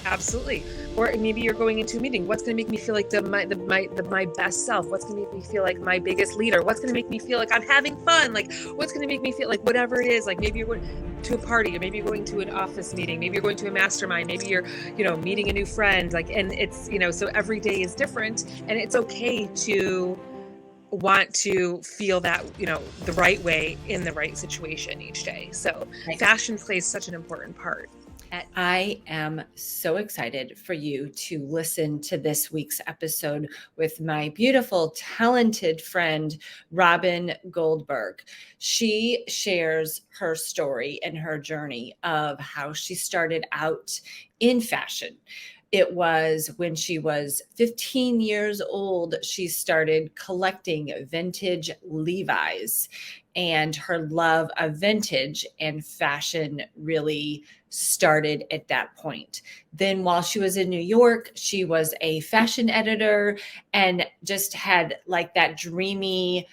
Absolutely. Or maybe you're going into a meeting. What's going to make me feel like my best self? What's going to make me feel like my biggest leader? What's going to make me feel like I'm having fun? Like, what's going to make me feel like whatever it is? Like, maybe you're going to a party, or maybe you're going to an office meeting. Maybe you're going to a mastermind. Maybe you're, meeting a new friend. Like, and it's, so every day is different, and it's okay to want to feel that, the right way in the right situation each day. So Right. fashion plays such an important part. I am so excited for you to listen to this week's episode with my beautiful, talented friend, Robyn Goldberg. She shares her story and her journey of how she started out in fashion. It was when she was 15 years old, she started collecting vintage Levi's, and her love of vintage and fashion really started at that point. Then while she was in New York, she was a fashion editor and just had like that dreamy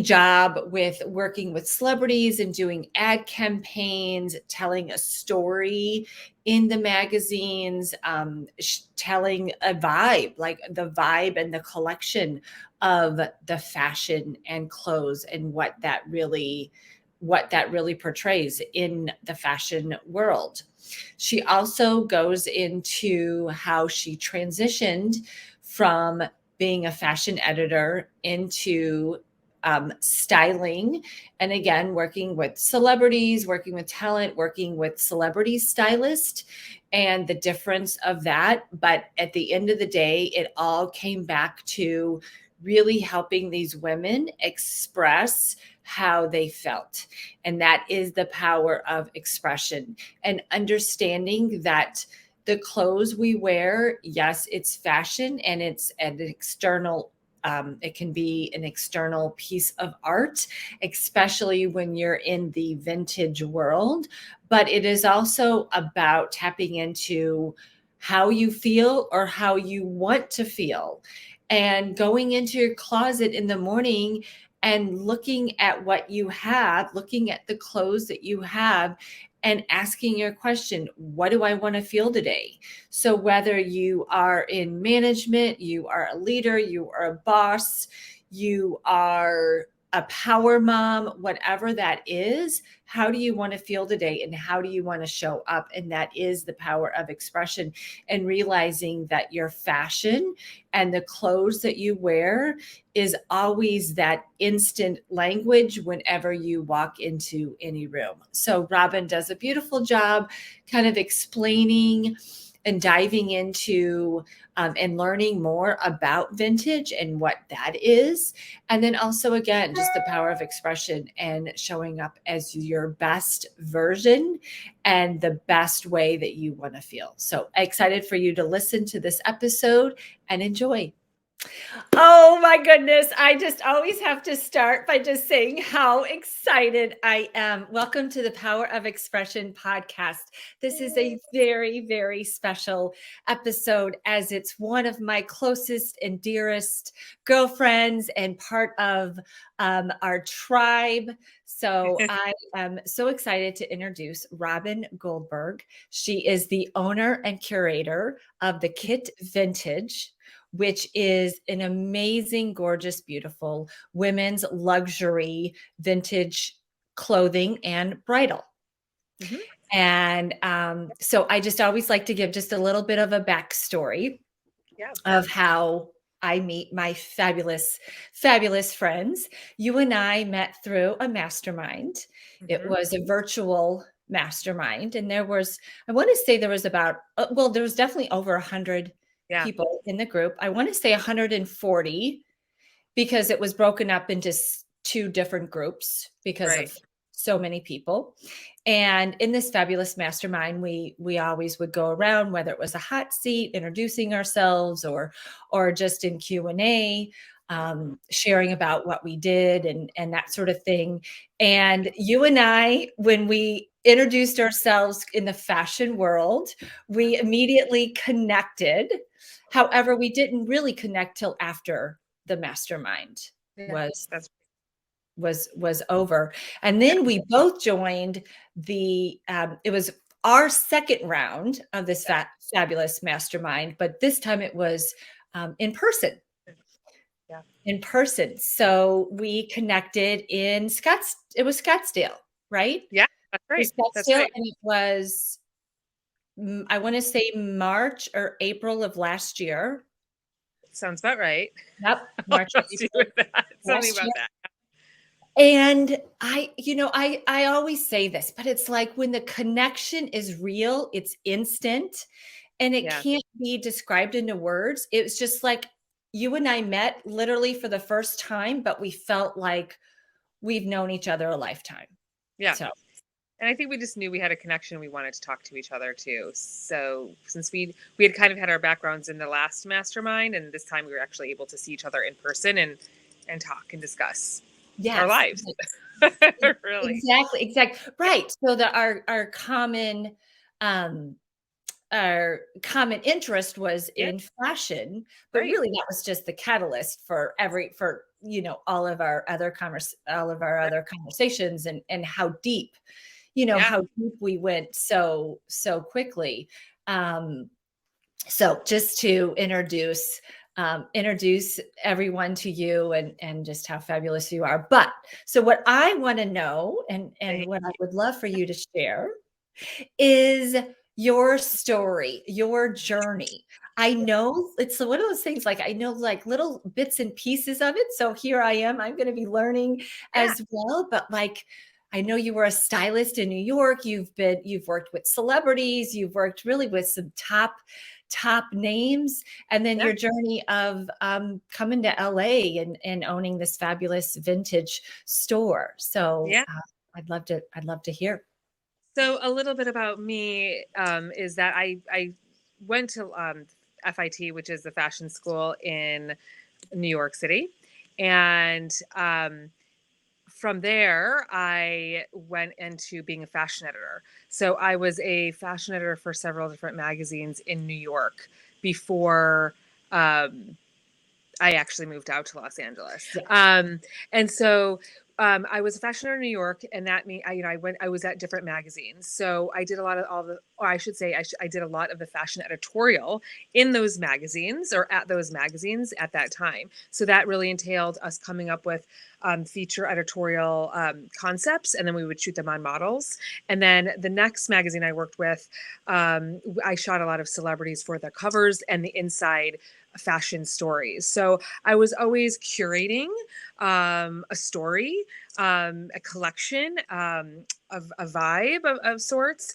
job with working with celebrities and doing ad campaigns, telling a story in the magazines, telling a vibe, like the vibe and the collection of the fashion and clothes and what that really portrays in the fashion world. She also goes into how she transitioned from being a fashion editor into styling, and again working with celebrities, working with talent, working with celebrity stylists, and the difference of that. But at the end of the day, it all came back to really helping these women express how they felt, and that is the power of expression and understanding that the clothes we wear, yes, it's fashion and it's an external, it can be an external piece of art, especially when you're in the vintage world. But it is also about tapping into how you feel or how you want to feel, and going into your closet in the morning and looking at what you have, looking at the clothes that you have, and asking your question, what do I want to feel today? So whether you are in management, you are a leader, you are a boss, you are a power mom, whatever that is, how do you want to feel today and how do you want to show up? And that is the power of expression, and realizing that your fashion and the clothes that you wear is always that instant language whenever you walk into any room. So Robyn does a beautiful job kind of explaining and diving into and learning more about vintage and what that is. And then also, again, just the power of expression and showing up as your best version and the best way that you want to feel. So excited for you to listen to this episode and enjoy. Oh my goodness. I just always have to start by just saying how excited I am. Welcome to the Power of Expression podcast. This is a very, very special episode, as it's one of my closest and dearest girlfriends and part of our tribe. So I am so excited to introduce Robyn Goldberg. She is the owner and curator of the Kit Vintage, which is an amazing, gorgeous, beautiful women's luxury vintage clothing and bridal. Mhm. And so I just always like to give just a little bit of a backstory of how I meet my fabulous, fabulous friends. You and I met through a mastermind. It was a virtual mastermind. And there was, I want to say there was about, well, there was definitely over 100 people in the group. I want to say 140, because it was broken up into two different groups because of so many people. And in this fabulous mastermind, we always would go around, whether it was a hot seat, introducing ourselves, or just in Q&A, sharing about what we did and that sort of thing. And you and I, when we introduced ourselves in the fashion world, we immediately connected. However, we didn't really connect till after the mastermind was over. And then we both joined the, it was our second round of this fabulous mastermind, but this time it was in person. Yeah. In person. So we connected in it was Scottsdale, right? Yeah, that's right. It was That's Scottsdale, right. and it was, I want to say March or April of last year. Sounds about right. Yep, I'll March or trust you April with that. Tell me last about year. that. And I always say this, but it's like when the connection is real, it's instant and it Yeah. can't be described into words. It's just like you and I met literally for the first time, but we felt like we've known each other a lifetime. Yeah. So, And I think we just knew we had a connection. We wanted to talk to each other too. So since we had kind of had our backgrounds in the last mastermind, and this time we were actually able to see each other in person and talk and discuss our yes. lives. Really. Exactly. Right. So that our common interest was Yeah. in fashion, but Right. really that was just the catalyst for all of our other conversations and how deep, Yeah. how deep we went so quickly. So just to introduce everyone to you and just how fabulous you are. But so what I want to know and what I would love for you to share is your story, your journey. I know it's one of those things, like I know like little bits and pieces of it. So here I am, I'm going to be learning Yeah. as well. But like, I know you were a stylist in New York. You've worked with celebrities. You've worked really with some top names. And then Yeah. your journey of coming to LA and owning this fabulous vintage store. So Yeah. I'd love to hear. So a little bit about me is that I went to FIT, which is the fashion school in New York City, and from there I went into being a fashion editor. So I was a fashion editor for several different magazines in New York before I actually moved out to Los Angeles. Yeah. And so I was a fashion editor in New York, and that mean I was at different magazines. So I did a lot of or I should say, I did a lot of the fashion editorial in those magazines or at those magazines at that time. So that really entailed us coming up with feature editorial concepts, and then we would shoot them on models. And then the next magazine I worked with, I shot a lot of celebrities for the covers and the inside fashion stories. So I was always curating a story, a collection, of a vibe of sorts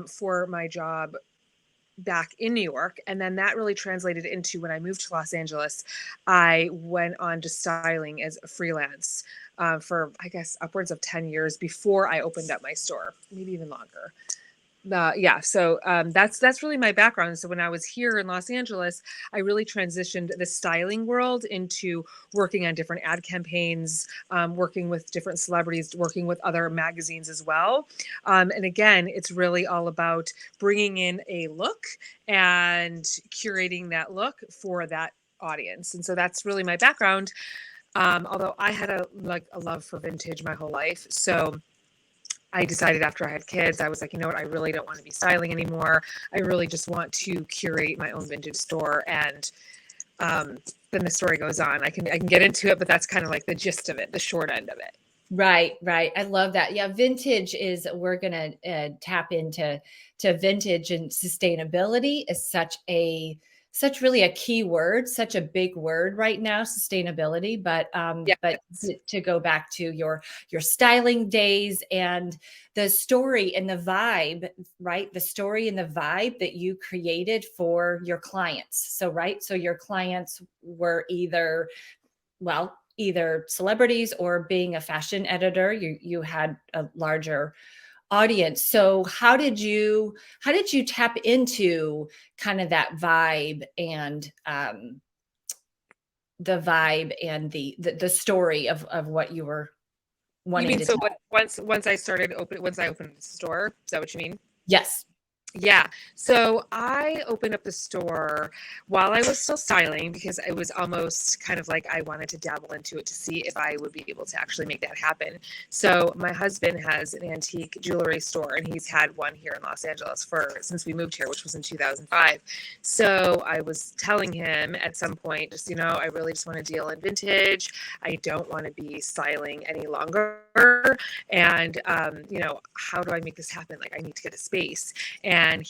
for my job back in New York. And then that really translated into when I moved to Los Angeles, I went on to styling as a freelance for, I guess, upwards of 10 years before I opened up my store, maybe even longer. So that's really my background. So when I was here in Los Angeles, I really transitioned the styling world into working on different ad campaigns, working with different celebrities, working with other magazines as well. And again, it's really all about bringing in a look and curating that look for that audience. And so that's really my background. Although I had a love for vintage my whole life, so I decided after I had kids, I was like, you know what, I really don't want to be styling anymore. I really just want to curate my own vintage store. And then the story goes on. I can get into it, but that's kind of like the gist of it, the short end of it. Right. I love that. Yeah, vintage we're going to tap into vintage, and sustainability is such really a key word, such a big word right now, sustainability. But to go back to your styling days and the story and the vibe, right? The story and the vibe that you created for your clients. So your clients were either celebrities, or being a fashion editor, you had a larger audience. So how did you tap into kind of that vibe and the story of what you were wanting to tell? Once I opened the store, is that what you mean? Yes. Yeah. So I opened up the store while I was still styling because it was almost kind of like I wanted to dabble into it to see if I would be able to actually make that happen. So my husband has an antique jewelry store and he's had one here in Los Angeles for since we moved here, which was in 2005. So I was telling him at some point, just, I really just want to deal in vintage. I don't want to be styling any longer. And, how do I make this happen? Like, I need to get a space. And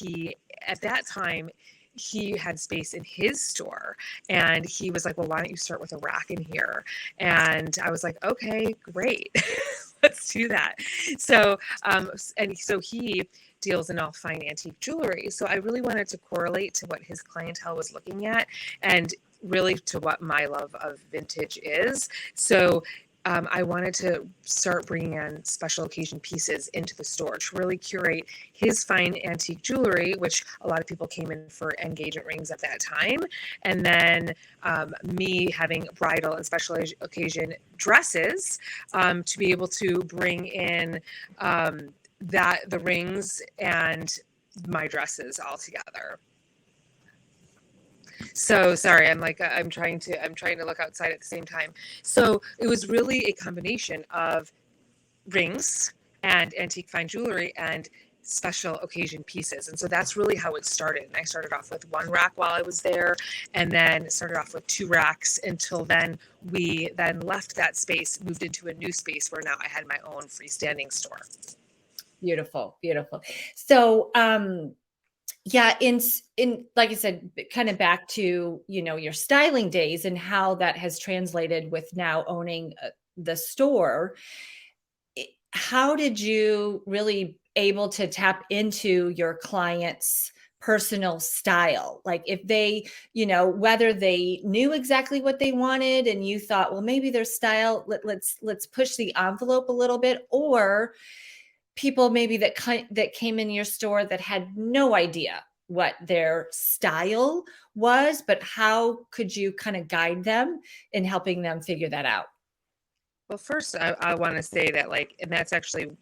at that time, he had space in his store and he was like, well, why don't you start with a rack in here? And I was like, okay, great. Let's do that. So, and so he deals in all fine antique jewelry. So I really wanted to correlate to what his clientele was looking at and really to what my love of vintage is. So I wanted to start bringing in special occasion pieces into the store to really curate his fine antique jewelry, which a lot of people came in for engagement rings at that time. And then me having bridal and special occasion dresses to be able to bring in the rings and my dresses all together. So sorry, I'm trying to look outside at the same time. So it was really a combination of rings and antique fine jewelry and special occasion pieces. And so that's really how it started. And I started off with one rack while I was there and then started off with two racks until then we then left that space, moved into a new space where now I had my own freestanding store. Beautiful, beautiful. So, yeah, in like I said, kind of back to, your styling days and how that has translated with now owning the store. How did you really able to tap into your clients' personal style? Like if they, whether they knew exactly what they wanted and you thought, well, maybe their style, let's push the envelope a little bit, or people maybe that came in your store that had no idea what their style was, but how could you kind of guide them in helping them figure that out? Well, first, I want to say that, and that's actually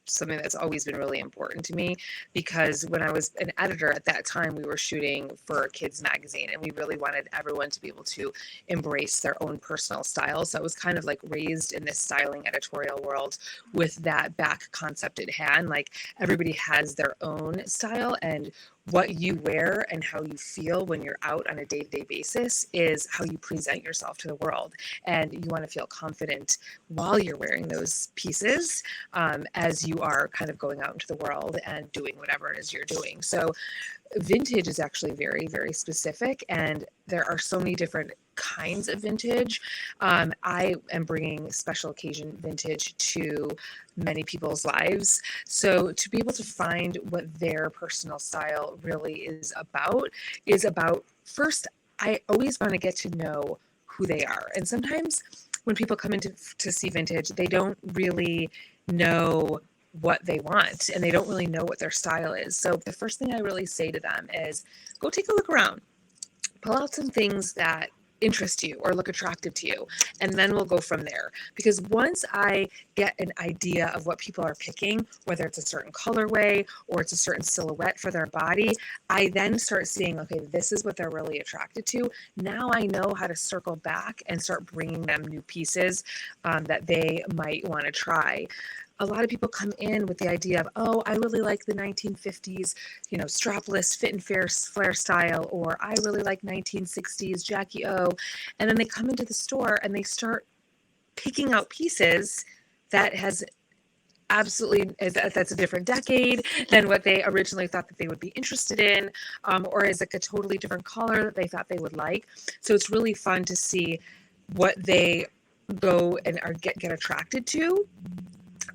something that's always been really important to me, because when I was an editor at that time, we were shooting for a kids magazine and we really wanted everyone to be able to embrace their own personal style. So I was kind of like raised in this styling editorial world with that back concept at hand. Like everybody has their own style, and what you wear and how you feel when you're out on a day-to-day basis is how you present yourself to the world. And you want to feel confident while you're wearing those pieces as you are kind of going out into the world and doing whatever it is you're doing. So vintage is actually very, very specific, and there are so many different kinds of vintage. I am bringing special occasion vintage to many people's lives. So to be able to find what their personal style really is about first, I always want to get to know who they are. And sometimes when people come in to see vintage, they don't really know what they want and they don't really know what their style is. So the first thing I really say to them is go take a look around, pull out some things that interest you or look attractive to you, and then we'll go from there. Because once I get an idea of what people are picking, whether it's a certain colorway or it's a certain silhouette for their body, I then start seeing, okay, this is what they're really attracted to. Now I know how to circle back and start bringing them new pieces that they might want to try. A lot of people come in with the idea of, oh, I really like the 1950s, strapless fit and flare style, or I really like 1960s Jackie O. And then they come into the store and they start picking out pieces that has absolutely, that's a different decade than what they originally thought that they would be interested in, or is like a totally different color that they thought they would like. So it's really fun to see what they go and get attracted to,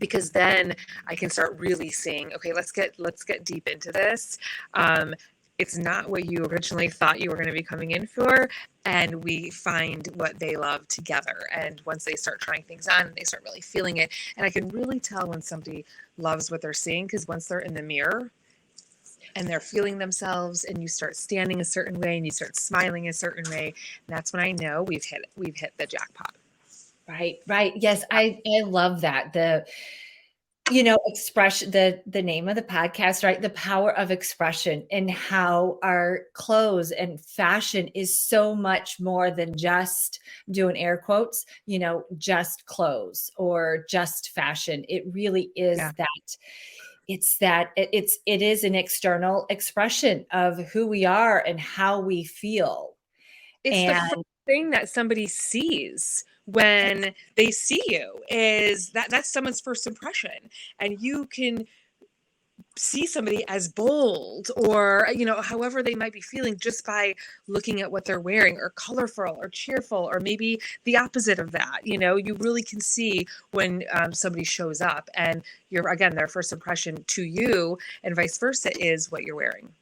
because then I can start really seeing, okay, let's get deep into this. It's not what you originally thought you were going to be coming in for, and we find what they love together. And once they start trying things on, they start really feeling it. And I can really tell when somebody loves what they're seeing, because once they're in the mirror and they're feeling themselves, and you start standing a certain way and you start smiling a certain way, that's when I know we've hit the jackpot. Right. Yes. I love that. Expression, the name of the podcast, right? The power of expression, and how our clothes and fashion is so much more than just, doing air quotes, just clothes or just fashion. It really is Yeah. that. It is an external expression of who we are and how we feel. It's the first And thing that somebody sees when they see you, is that's someone's first impression. And you can see somebody as bold, or however they might be feeling, just by looking at what they're wearing, or colorful or cheerful, or maybe the opposite of that. You really can see when somebody shows up, and again, their first impression to you and vice versa is what you're wearing.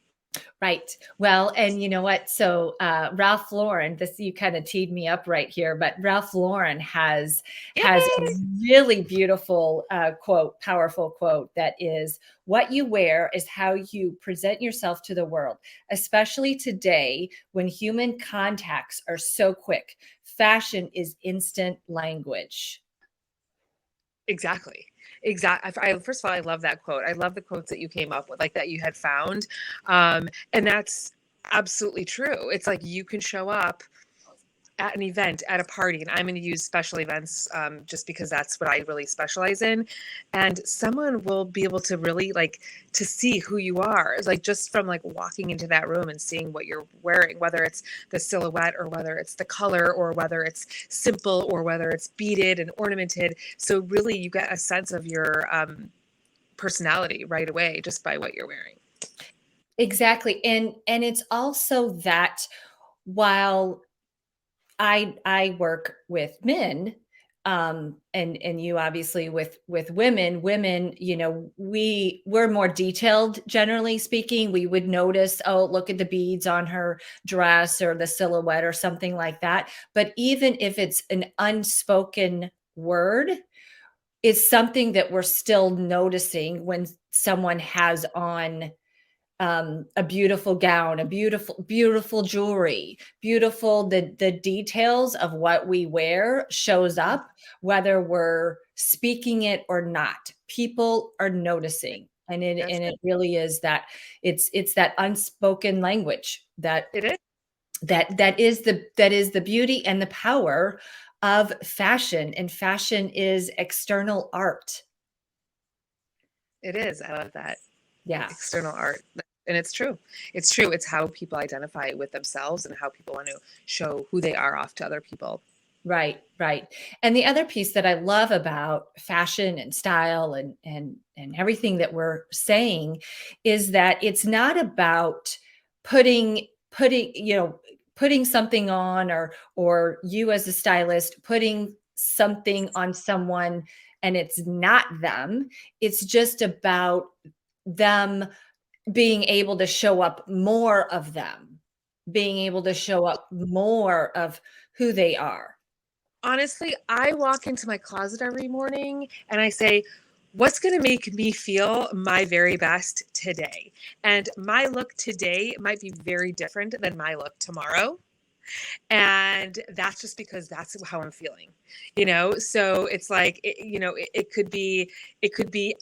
Right. Well, and you know what? So Ralph Lauren, this, you kind of teed me up right here, but Ralph Lauren has a Yay! really beautiful quote, powerful quote, that is, "What you wear is how you present yourself to the world, especially today when human contacts are so quick. Fashion is instant language." Exactly. First of all, I love that quote. I love the quotes that you came up with, like that you had found. And that's absolutely true. It's like you can show up at an event, at a party, and I'm going to use special events just because that's what I really specialize in. And someone will be able to really to see who you are, like just from walking into that room and seeing what you're wearing, whether it's the silhouette, or whether it's the color, or whether it's simple, or whether it's beaded and ornamented. So really you get a sense of your personality right away just by what you're wearing. Exactly. And it's also that, while I work with men, and you obviously with women, we're more detailed, generally speaking. We would notice, oh, look at the beads on her dress, or the silhouette, or something like that. But even if it's an unspoken word, it's something that we're still noticing when someone has on a beautiful gown, a beautiful jewelry, beautiful, the details of what we wear shows up, whether we're speaking it or not. People are noticing. And it That's and it. it really is that, it's that unspoken language that It is. that is the beauty and the power of fashion. And fashion is external art. It is. I love that. Yeah. External art. And it's true. It's true. It's how people identify with themselves, and how people want to show who they are off to other people. Right, right. And the other piece that I love about fashion and style, and everything that we're saying, is that it's not about putting something on, or you as a stylist putting something on someone and it's not them. It's just about them being able to show up more of them, being able to show up more of who they are. Honestly, I walk into my closet every morning and I say, what's going to make me feel my very best today? And my look today might be very different than my look tomorrow. And that's just because that's how I'm feeling, So it's like, it could be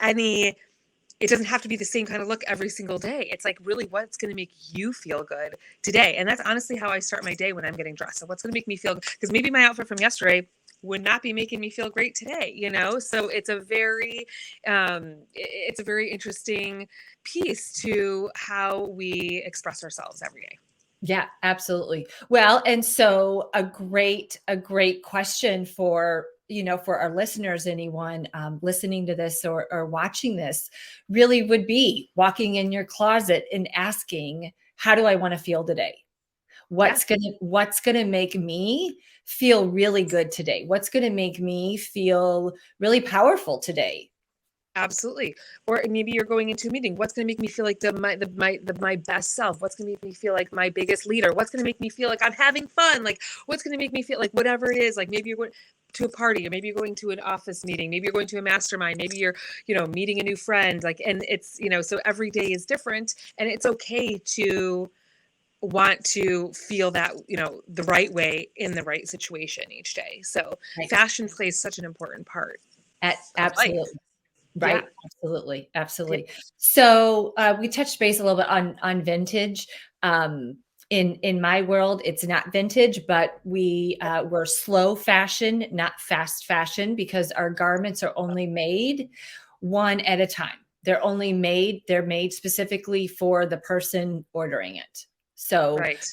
any. It doesn't have to be the same kind of look every single day. It's like, really, what's going to make you feel good today? And that's honestly how I start my day when I'm getting dressed. So what's going to make me feel good? Because maybe my outfit from yesterday would not be making me feel great today, So it's a very interesting piece to how we express ourselves every day. Yeah, absolutely. Well, and so a great question for our listeners, anyone listening to this, or watching this, really would be walking in your closet and asking, how do I want to feel today? Yeah. What's gonna make me feel really good today? What's gonna make me feel really powerful today? Absolutely. Or maybe you're going into a meeting. What's going to make me feel like my best self? What's going to make me feel like my biggest leader? What's going to make me feel like I'm having fun? Like, what's going to make me feel like whatever it is? Like, maybe you're going to a party, or maybe you're going to an office meeting. Maybe you're going to a mastermind. Maybe you're, meeting a new friend. Like, and it's, so every day is different, and it's okay to want to feel that, the right way in the right situation each day. So Right. fashion plays such an important part of life. Absolutely. Right. Yeah. Absolutely. Yeah. Absolutely. So we touched base a little bit on vintage. Um, in my world, it's not vintage, but we're slow fashion, not fast fashion, because our garments are only made one at a time. They're made specifically for the person ordering it. So Right.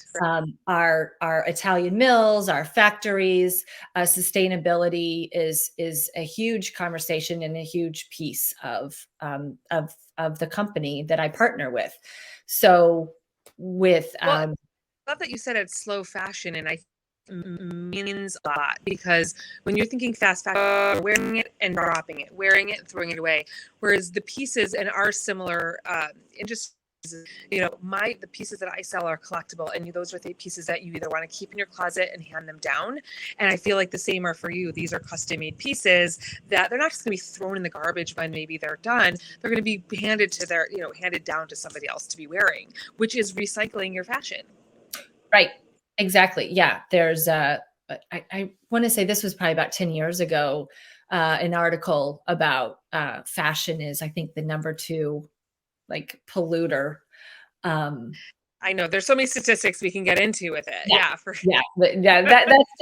our Italian mills, our factories, sustainability is a huge conversation and a huge piece of the company that I partner with. So with Well, I love that you said it's slow fashion, and I means a lot because when you're thinking fast fashion, you're wearing it and dropping it, wearing it and throwing it away. Whereas the pieces and our similar industries, the pieces that I sell are collectible, and those are the pieces that you either want to keep in your closet and hand them down. And I feel like the same are for you. These are custom made pieces that they're not just going to be thrown in the garbage when maybe they're done. They're going to be handed down to somebody else to be wearing, which is recycling your fashion. right, exactly. Yeah, there's I want to say this was probably about 10 years ago, an article about fashion is, I think, the number two like polluter. Um, I know there's so many statistics we can get into with it. yeah, Yeah, for yeah.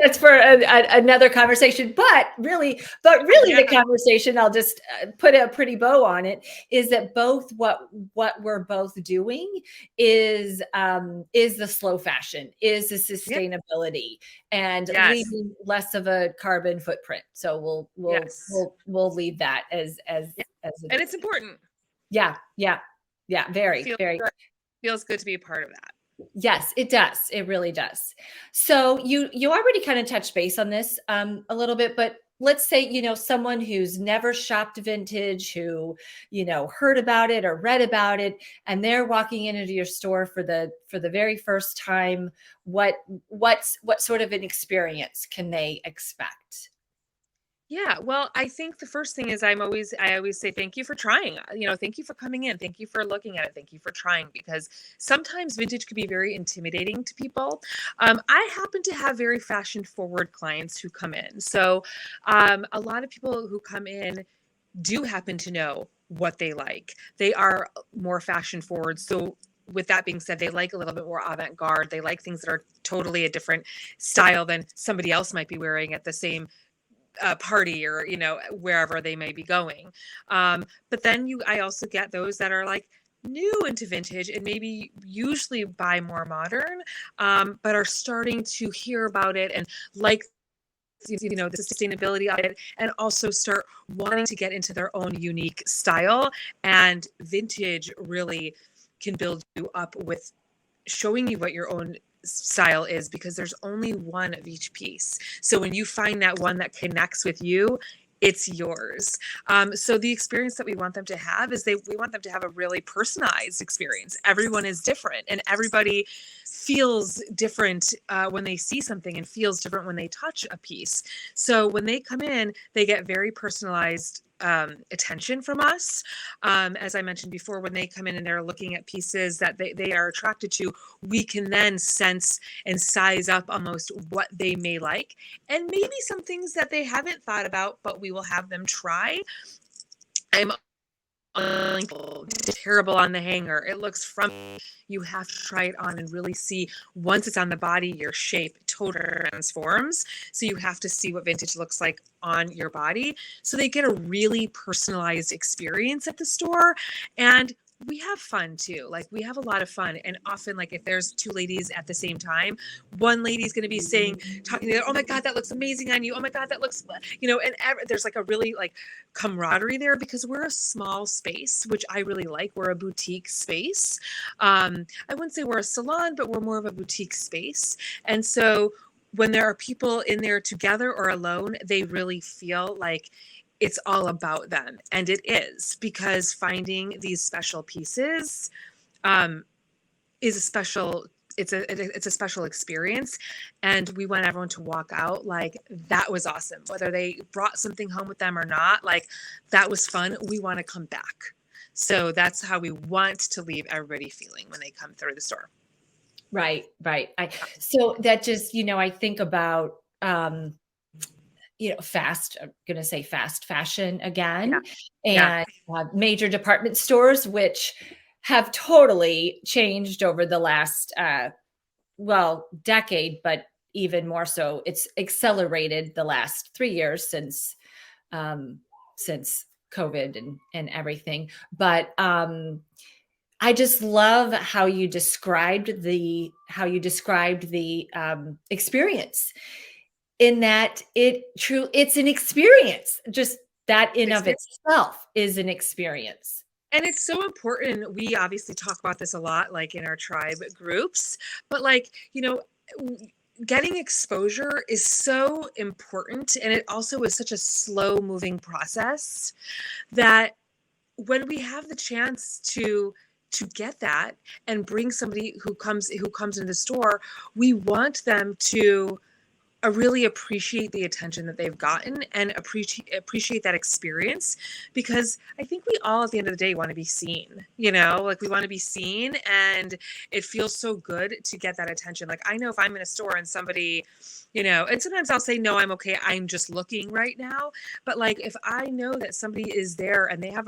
That's for another conversation. But really, yeah, the conversation, I'll just put a pretty bow on it, is that both what we're both doing is the slow fashion, is the yeah, sustainability, and yes, leaving less of a carbon footprint. So yes, we'll leave that yeah. as a, And it's important. yeah, yeah, yeah. It Very, feels very. good. Feels good to be a part of that. Yes, it does. It really does. So you already kind of touched base on this a little bit, but let's say, someone who's never shopped vintage, who, heard about it or read about it, and they're walking into your store for the very first time. What sort of an experience can they expect? Yeah, well, I think the first thing is I always say thank you for trying. Thank you for coming in. Thank you for looking at it. Thank you for trying because sometimes vintage can be very intimidating to people. I happen to have very fashion forward clients who come in. So a lot of people who come in do happen to know what they like. They are more fashion forward. So with that being said, they like a little bit more avant-garde. They like things that are totally a different style than somebody else might be wearing at the same party or wherever they may be going. But then I also get those that are like new into vintage and maybe usually buy more modern, but are starting to hear about it and like the sustainability of it, and also start wanting to get into their own unique style. And vintage really can build you up with showing you what your own style is because there's only one of each piece. So when you find that one that connects with you, it's yours. So the experience that we want them to have is we want them to have a really personalized experience. Everyone is different, and everybody feels different when they see something, and feels different when they touch a piece. So when they come in, they get very personalized attention from us. As I mentioned before, when they come in and they're looking at pieces that they are attracted to, we can then sense and size up almost what they may like, and maybe some things that they haven't thought about, but we will have them try. I'm terrible on the hanger. It looks from you have to try it on and really see once it's on the body, your shape totally transforms. So you have to see what vintage looks like on your body. So they get a really personalized experience at the store. And we have fun too. Like we have a lot of fun. And often, like if there's two ladies at the same time, one lady's going to be talking to the other, oh my God, that looks amazing on you. Oh my God, that looks, there's like a really like camaraderie there because we're a small space, which I really like. We're a boutique space. I wouldn't say we're a salon, but we're more of a boutique space. And so when there are people in there together or alone, they really feel like it's all about them. And it is, because finding these special pieces is a special it's a special experience, and we want everyone to walk out like that was awesome, whether they brought something home with them or not. Like that was fun, we want to come back. So that's how we want to leave everybody feeling when they come through the store. Right, right. So that just, I think about I'm going to say fast fashion Yeah. again, Yeah. and major department stores, which have totally changed over the last, decade, but even more so, it's accelerated the last 3 years um, since COVID and everything. But I just love how you described the experience, in that it's an experience. Just that in of itself is an experience. And it's so important. We obviously talk about this a lot, like in our tribe groups, but like, getting exposure is so important. And it also is such a slow moving process that when we have the chance to get that and bring somebody who comes into the store, we want them to really appreciate the attention that they've gotten and appreciate that experience, because I think we all at the end of the day want to be seen, like we want to be seen, and it feels so good to get that attention. Like I know if I'm in a store and somebody, and sometimes I'll say, no, I'm okay, I'm just looking right now. But like if I know that somebody is there and they have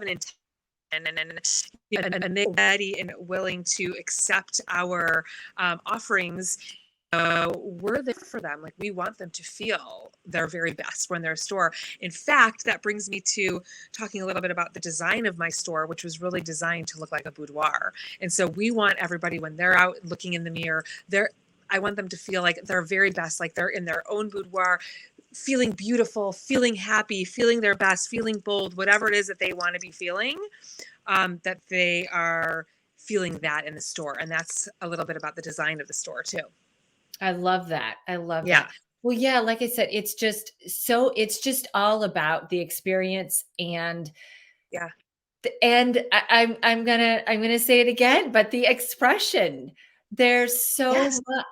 an intent and they're ready and willing to accept our offerings, we're there for them. Like we want them to feel their very best when they're a store. In fact, that brings me to talking a little bit about the design of my store, which was really designed to look like a boudoir. And so we want everybody, when they're out looking in the mirror, I want them to feel like their very best, like they're in their own boudoir, feeling beautiful, feeling happy, feeling their best, feeling bold, whatever it is that they want to be feeling, that they are feeling that in the store. And that's a little bit about the design of the store too. I love that. I love Yeah. that. Well, yeah, like I said, it's just all about the experience. And Yeah. I'm gonna say it again, but the expression. There's so Yes. much,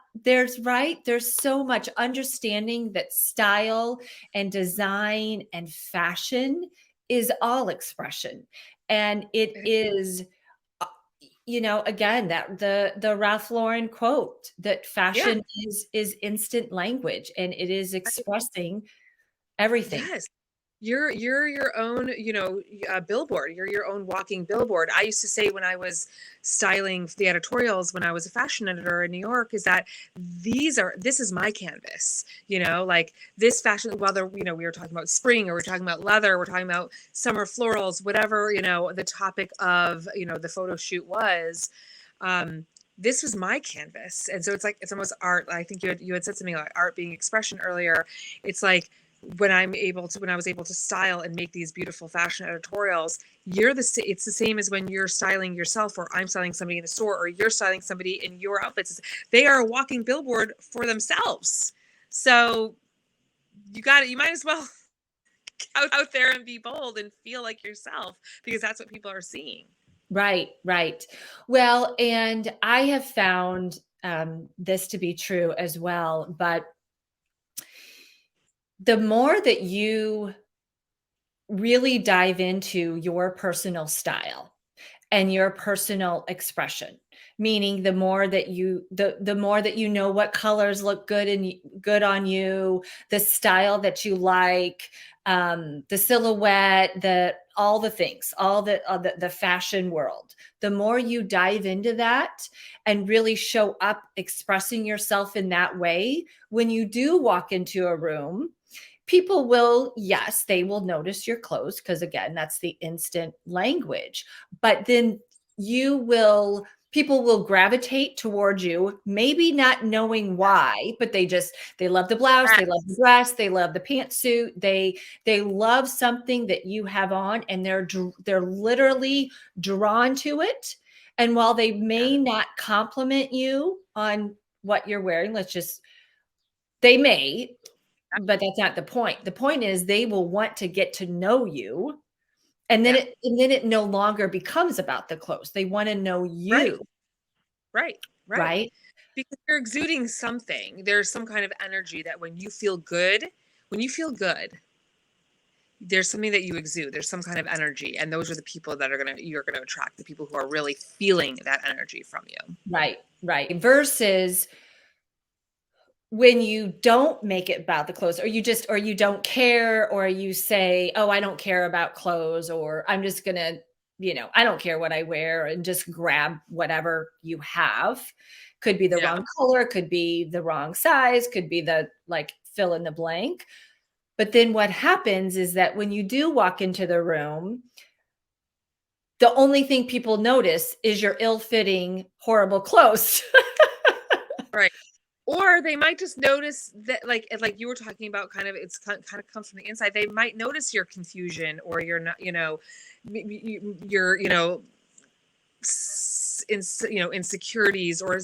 there's so much understanding that style and design and fashion is all expression. And it is, again, that the Ralph Lauren quote, that Yeah. fashion is instant language, and it is expressing everything. Yes. You're your own, billboard. You're your own walking billboard. I used to say when I was styling the editorials, when I was a fashion editor in New York, is that this is my canvas, like this fashion, whether, we were talking about spring or we're talking about leather, we're talking about summer florals, whatever, the topic of, the photo shoot was, this was my canvas. And so it's almost art. I think you had said something like art being expression earlier. It's like, when I was able to style and make these beautiful fashion editorials, it's the same as when you're styling yourself, or I'm styling somebody in a store, or you're styling somebody in your outfits. They are a walking billboard for themselves. So you might as well out there and be bold and feel like yourself, because that's what people are seeing. Right, right. Well, and I have found this to be true as well. But the more that you really dive into your personal style and your personal expression, meaning the more that you know what colors look good on you, the style that you like, the silhouette, all the things, all the fashion world, the more you dive into that and really show up expressing yourself in that way, when you do walk into a room, people will, yes, they will notice your clothes, because again, that's the instant language. But then people will gravitate towards you, maybe not knowing why, but they love the blouse, they love the dress, they love the pantsuit, they love something that you have on, and they're literally drawn to it. And while they may not compliment you on what you're wearing, they may, but that's not the point. The point is they will want to get to know you. And then it no longer becomes about the clothes. They want to know you. Right. Right. Because you're exuding something. There's some kind of energy that when you feel good, there's something that you exude. There's some kind of energy. And those are the people that you're going to attract, the people who are really feeling that energy from you. Right. Right. Versus when you don't make it about the clothes, or you don't care, or you say, oh, I don't care about clothes, or I'm just going to, I don't care what I wear, and just grab whatever you have. Could be the Yeah. wrong color, could be the wrong size, could be the like fill in the blank. But then what happens is that when you do walk into the room, the only thing people notice is your ill-fitting, horrible clothes. Right. Or they might just notice that, like you were talking about, kind of, kind of comes from the inside. They might notice your confusion, or you're not, you're, insecurities, or,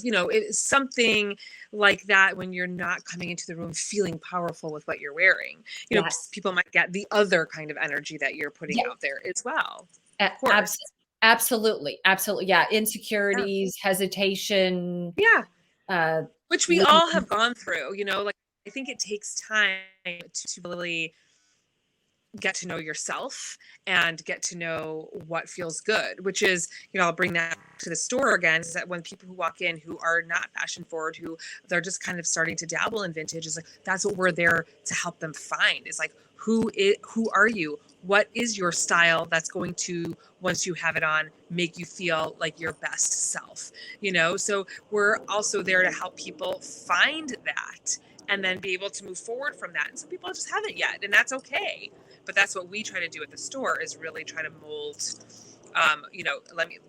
something like that, when you're not coming into the room feeling powerful with what you're wearing. Yes. People might get the other kind of energy that you're putting Yeah. out there as well. Of course. Absolutely. Absolutely. Yeah. Yeah. Insecurities, hesitation, Yeah. uh, Which we all have gone through, like, I think it takes time to really get to know yourself and get to know what feels good, which is, I'll bring that to the store again, is that when people who walk in who are not fashion forward, who they're just kind of starting to dabble in vintage, is like, that's what we're there to help them find, is like, who are you? What is your style that's going to, once you have it on, make you feel like your best self? So we're also there to help people find that, and then be able to move forward from that. And some people just haven't yet, and that's okay. But that's what we try to do at the store, is really try to mold,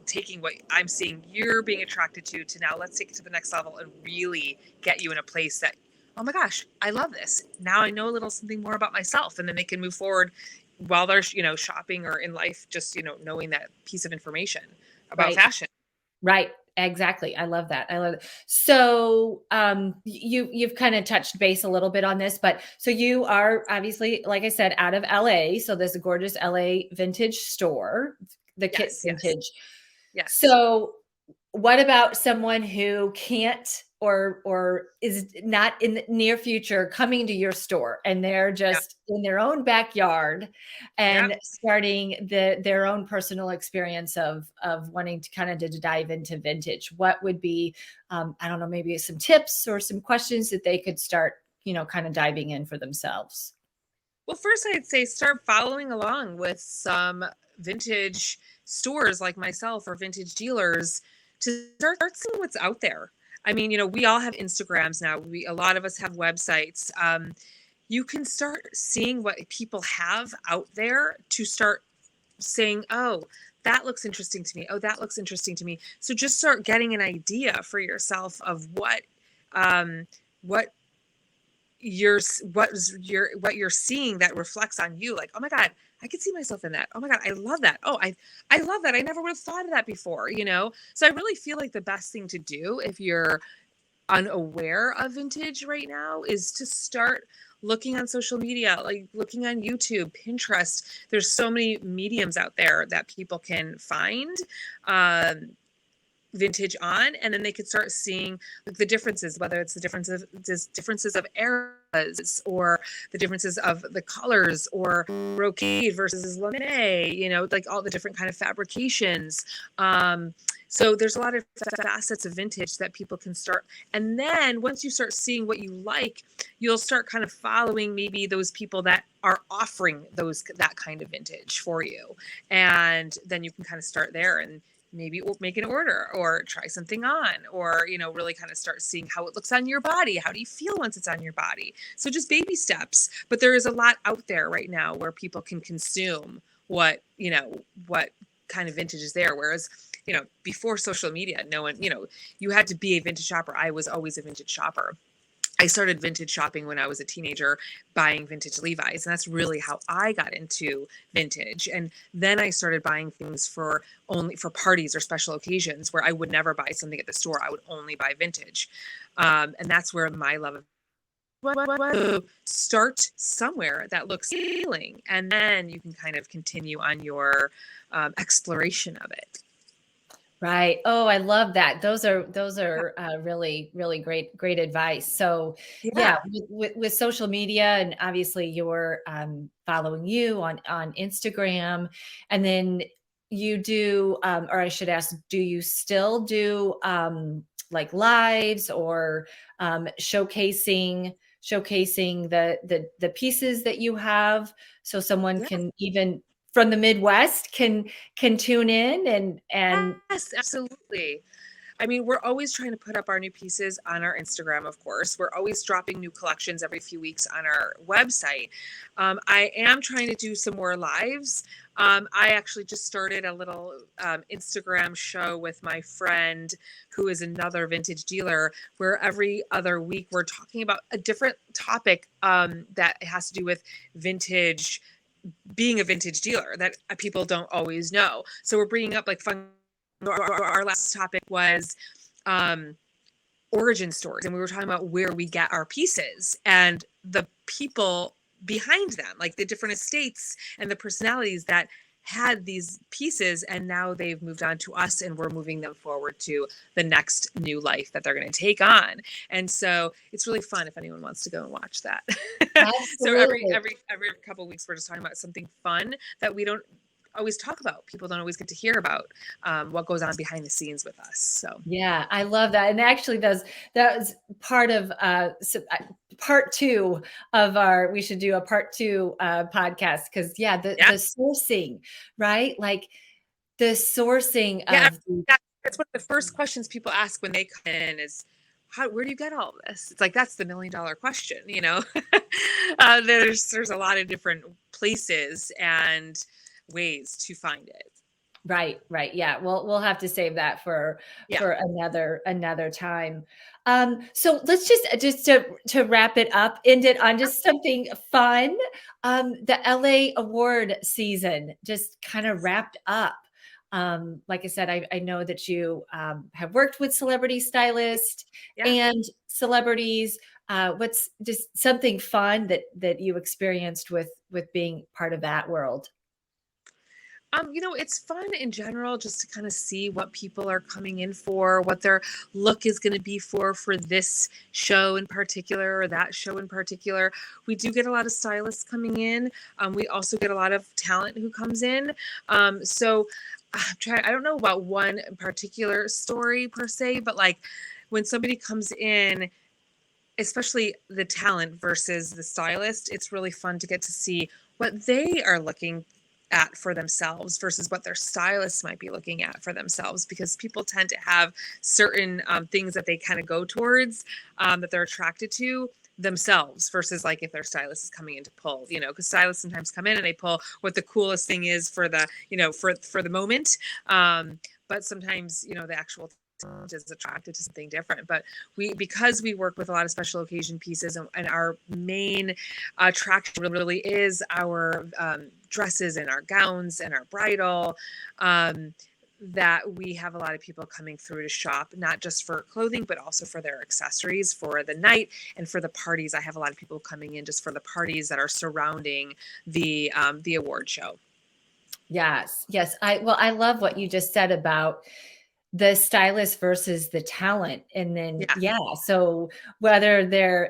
taking what I'm seeing you're being attracted to now, let's take it to the next level and really get you in a place that, oh my gosh, I love this. Now I know a little something more about myself. And then they can move forward while they're, shopping or in life, just, knowing that piece of information about fashion. Right. Exactly. I love that. I love it. So, you've kind of touched base a little bit on this, but so you are obviously, like I said, out of LA. So there's a gorgeous LA vintage store, the Kit Yes, yes, Vintage. yes. So what about someone who can't, or is not in the near future coming to your store, and they're just in their own backyard and starting their own personal experience of wanting to kind of to dive into vintage? What would be, I don't know, maybe some tips or some questions that they could start, kind of diving in for themselves? Well, first I'd say start following along with some vintage stores like myself, or vintage dealers, to start seeing what's out there. I mean, we all have Instagrams now. A lot of us have websites. You can start seeing what people have out there to start saying, oh, that looks interesting to me. Oh, that looks interesting to me. So just start getting an idea for yourself of what what you're seeing that reflects on you. Like, oh my God, I could see myself in that. Oh my God, I love that. Oh, I love that. I never would have thought of that before. So I really feel like the best thing to do if you're unaware of vintage right now is to start looking on social media, like looking on YouTube, Pinterest. There's so many mediums out there that people can find vintage on, and then they could start seeing the differences, whether it's the differences of eras, or the differences of the colors, or brocade versus lame, like all the different kind of fabrications. So there's a lot of facets of vintage that people can start. And then once you start seeing what you like, you'll start kind of following maybe those people that are offering that kind of vintage for you. And then you can kind of start there and maybe make an order, or try something on, or, really kind of start seeing how it looks on your body. How do you feel once it's on your body? So just baby steps. But there is a lot out there right now where people can consume what kind of vintage is there. Whereas, before social media, no one, you had to be a vintage shopper. I was always a vintage shopper. I started vintage shopping when I was a teenager, buying vintage Levi's. And that's really how I got into vintage. And then I started buying things only for parties or special occasions, where I would never buy something at the store. I would only buy vintage. And that's where my love of start somewhere that looks appealing. And then you can kind of continue on your exploration of it. Right. Oh, I love that. Those are really, really great advice. So yeah, with social media, and obviously you're following you on Instagram, and then you do, or I should ask, do you still do like lives or showcasing the pieces that you have, so someone Yeah. can, even from the Midwest, can tune in and Yes, absolutely. I mean, we're always trying to put up our new pieces on our Instagram, of course. We're always dropping new collections every few weeks on our website. I am trying to do some more lives. I actually just started a little Instagram show with my friend who is another vintage dealer, where every other week we're talking about a different topic that has to do with vintage, being a vintage dealer that people don't always know. So we're bringing up like fun. Our last topic was origin stories, and we were talking about where we get our pieces and the people behind them, like the different estates and the personalities that had these pieces, and now they've moved on to us and we're moving them forward to the next new life that they're going to take on. And so it's really fun if anyone wants to go and watch that. So absolutely. every couple of weeks we're just talking about something fun that we don't always talk about. People don't always get to hear about what goes on behind the scenes with us. So Yeah, I love that. And actually that was part of part two of our, we should do a part two podcast, because the sourcing, right? Like the sourcing yeah, of the, that's one of the first questions people ask when they come in is, where do you get all of this? It's like, that's the $1 million question, you know. There's a lot of different places and ways to find it. right. Yeah, we'll have to save that for another time. So let's just to wrap it up, end it on just something fun. The LA award season just kind of wrapped up. Like I said, I know that you have worked with celebrity stylists and celebrities. What's just something fun that you experienced with being part of that world? It's fun in general just to kind of see what people are coming in for, what their look is going to be for this show in particular or that show in particular. We do get a lot of stylists coming in. We also get a lot of talent who comes in. So I don't know about one particular story per se, but like when somebody comes in, especially the talent versus the stylist, it's really fun to get to see what they are looking at for themselves versus what their stylists might be looking at for themselves, because people tend to have certain things that they kind of go towards, that they're attracted to themselves versus like if their stylist is coming in to pull, because stylists sometimes come in and they pull what the coolest thing is for the, for the moment. But sometimes, the actual is attracted to something different. But because we work with a lot of special occasion pieces, and our main attraction really is our dresses and our gowns and our bridal, that we have a lot of people coming through to shop, not just for clothing, but also for their accessories for the night and for the parties. I have a lot of people coming in just for the parties that are surrounding the award show. Yes. I love what you just said about the stylist versus the talent. And then, so whether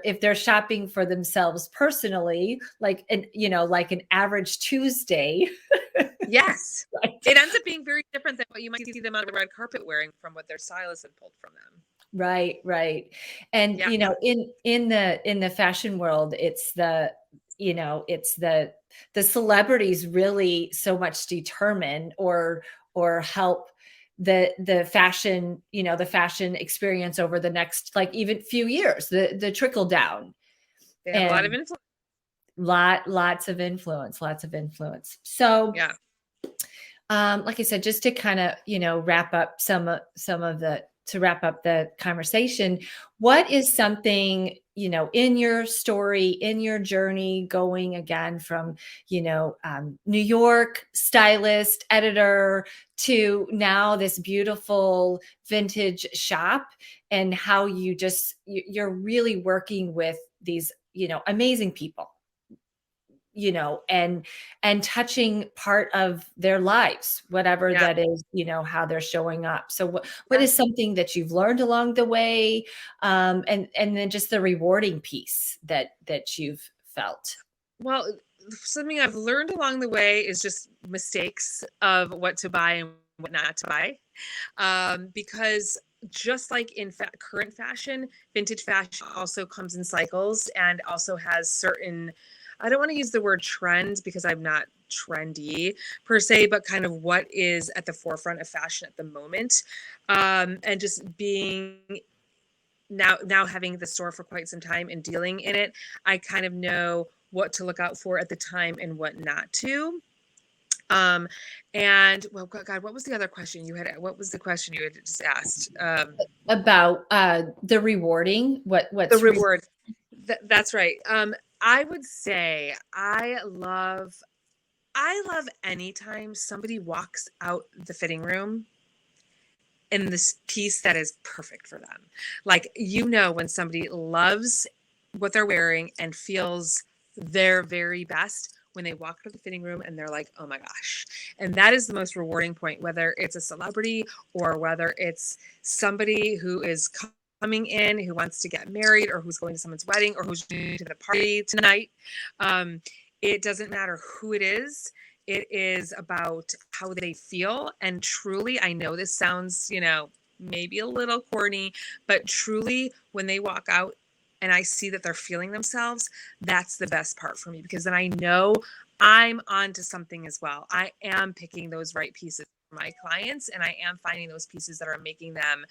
if they're shopping for themselves personally, like an average Tuesday. Yes. Right. It ends up being very different than what you might see them on the red carpet wearing from what their stylist had pulled from them. Right. And, in the fashion world, it's the celebrities really so much determine or help the fashion, the fashion experience over the next, like, even few years, the trickle down. They have a lot of influence. Lots of influence. So like I said, just to kind of, wrap up to wrap up the conversation, what is something, in your story, in your journey, going again from, New York stylist, editor, to now this beautiful vintage shop, and how you're really working with these, amazing people, and touching part of their lives, whatever that is, how they're showing up. So what is something that you've learned along the way? And then just the rewarding piece that you've felt. Well, something I've learned along the way is just mistakes of what to buy and what not to buy. Because just like in current fashion, vintage fashion also comes in cycles and also has certain, I don't want to use the word trends because I'm not trendy per se, but kind of what is at the forefront of fashion at the moment. And just being now having the store for quite some time and dealing in it, I kind of know what to look out for at the time and what not to. Um, and well, God, what was the other question you had? What was the question you had just asked? About the rewarding, The what's reward. That's right. I would say I love anytime somebody walks out the fitting room in this piece that is perfect for them. Like, when somebody loves what they're wearing and feels their very best when they walk to the fitting room and they're like, oh my gosh. And that is the most rewarding point, whether it's a celebrity or whether it's somebody who is coming in who wants to get married or who's going to someone's wedding or who's going to the party tonight. It doesn't matter who it is. It is about how they feel. And truly, I know this sounds, maybe a little corny, but truly, when they walk out and I see that they're feeling themselves, that's the best part for me because then I know I'm onto something as well. I am picking those right pieces for my clients and I am finding those pieces that are making them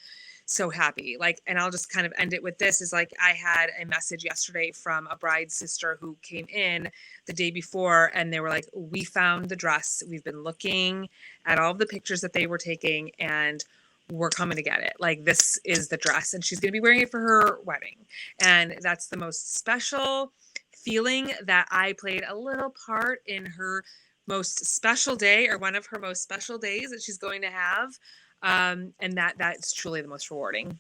so happy. Like, and I'll just kind of end it with this is like, I had a message yesterday from a bride's sister who came in the day before and they were like, we found the dress. We've been looking at all of the pictures that they were taking and we're coming to get it. Like, this is the dress and she's going to be wearing it for her wedding. And that's the most special feeling that I played a little part in her most special day or one of her most special days that she's going to have. And that's truly the most rewarding.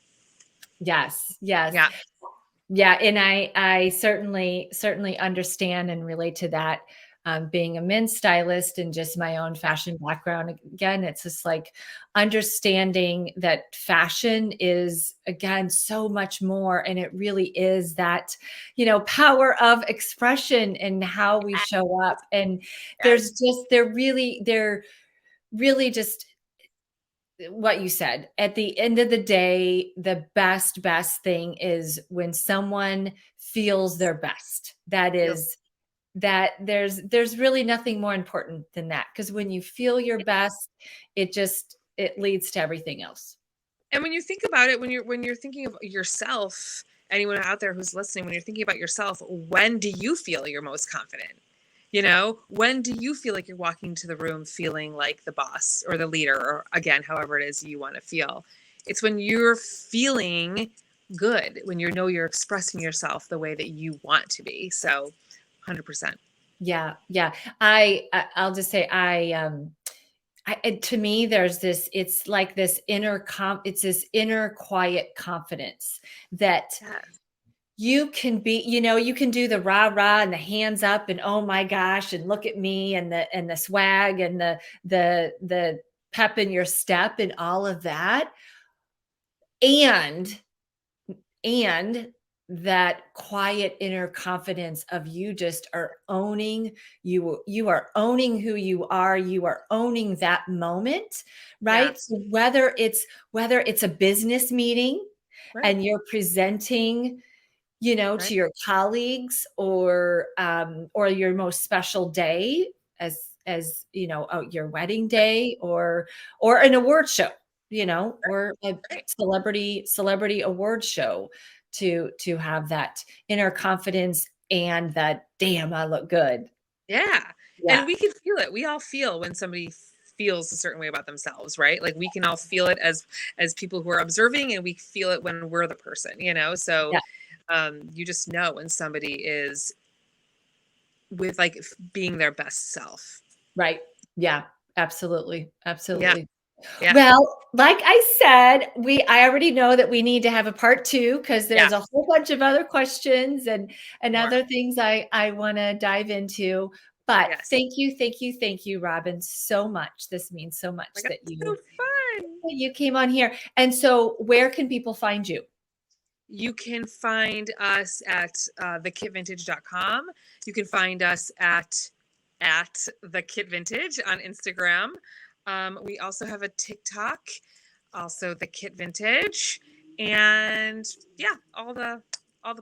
Yes, yes. Yeah. Yeah, and I certainly understand and relate to that. Being a men's stylist and just my own fashion background, again, it's just like understanding that fashion is, again, so much more, and it really is that, power of expression and how we show up. And they're really just what you said. At the end of the day, the best thing is when someone feels their best. That there's really nothing more important than that, because when you feel your best, it leads to everything else. And when you think about it, when you're thinking of yourself, anyone out there who's listening, when you're thinking about yourself, when do you feel your most confident? When do you feel like you're walking to the room feeling like the boss or the leader, or again, however it is you want to feel? It's when you're feeling good, when you're expressing yourself the way that you want to be. So 100%. Yeah. I'll just say to me, it's like this it's this inner quiet confidence that Yes. you can be, you can do the rah rah and the hands up and oh my gosh and look at me and the swag and the pep in your step and all of that, and that quiet inner confidence of you just are owning, you are owning who you are owning that moment, Yeah. right? So whether it's a business meeting Right. and you're presenting, Right. to your colleagues, or your most special day, as your wedding day, or an award show, or a Right. celebrity award show, to have that inner confidence and that, damn, I look good. Yeah. Yeah. And we can feel it. We all feel when somebody feels a certain way about themselves, right? Like, we can all feel it as people who are observing, and we feel it when we're the person. So Yeah. you just know when somebody is with, like, being their best self. Right. Yeah. Absolutely. Yeah. Absolutely. Yeah. Well, like I said, I already know that we need to have a part 2, because Yeah. there's a whole bunch of other questions and More. other things I want to dive into. But Yes. thank you, Robyn, so much. This means so much Like, that it's so fun. you came on here. And so, where can people find you? You can find us at thekitvintage.com. You can find us at the Kit Vintage on Instagram. We also have a TikTok. also the Kit Vintage, and yeah, all the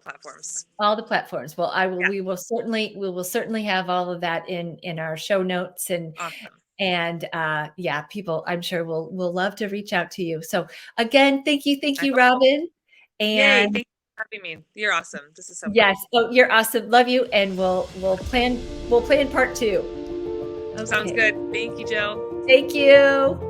platforms. All the platforms. Well, Yeah. we will certainly have all of that in our show notes, Awesome. and yeah, people I'm sure will love to reach out to you. So again, thank you, I hope. Robyn. Yay! And Thank you for having me. You're awesome. This is so fun. yes, oh, you're awesome. Love you, and we'll plan part 2. Sounds good. Thank you, Jill. Thank you.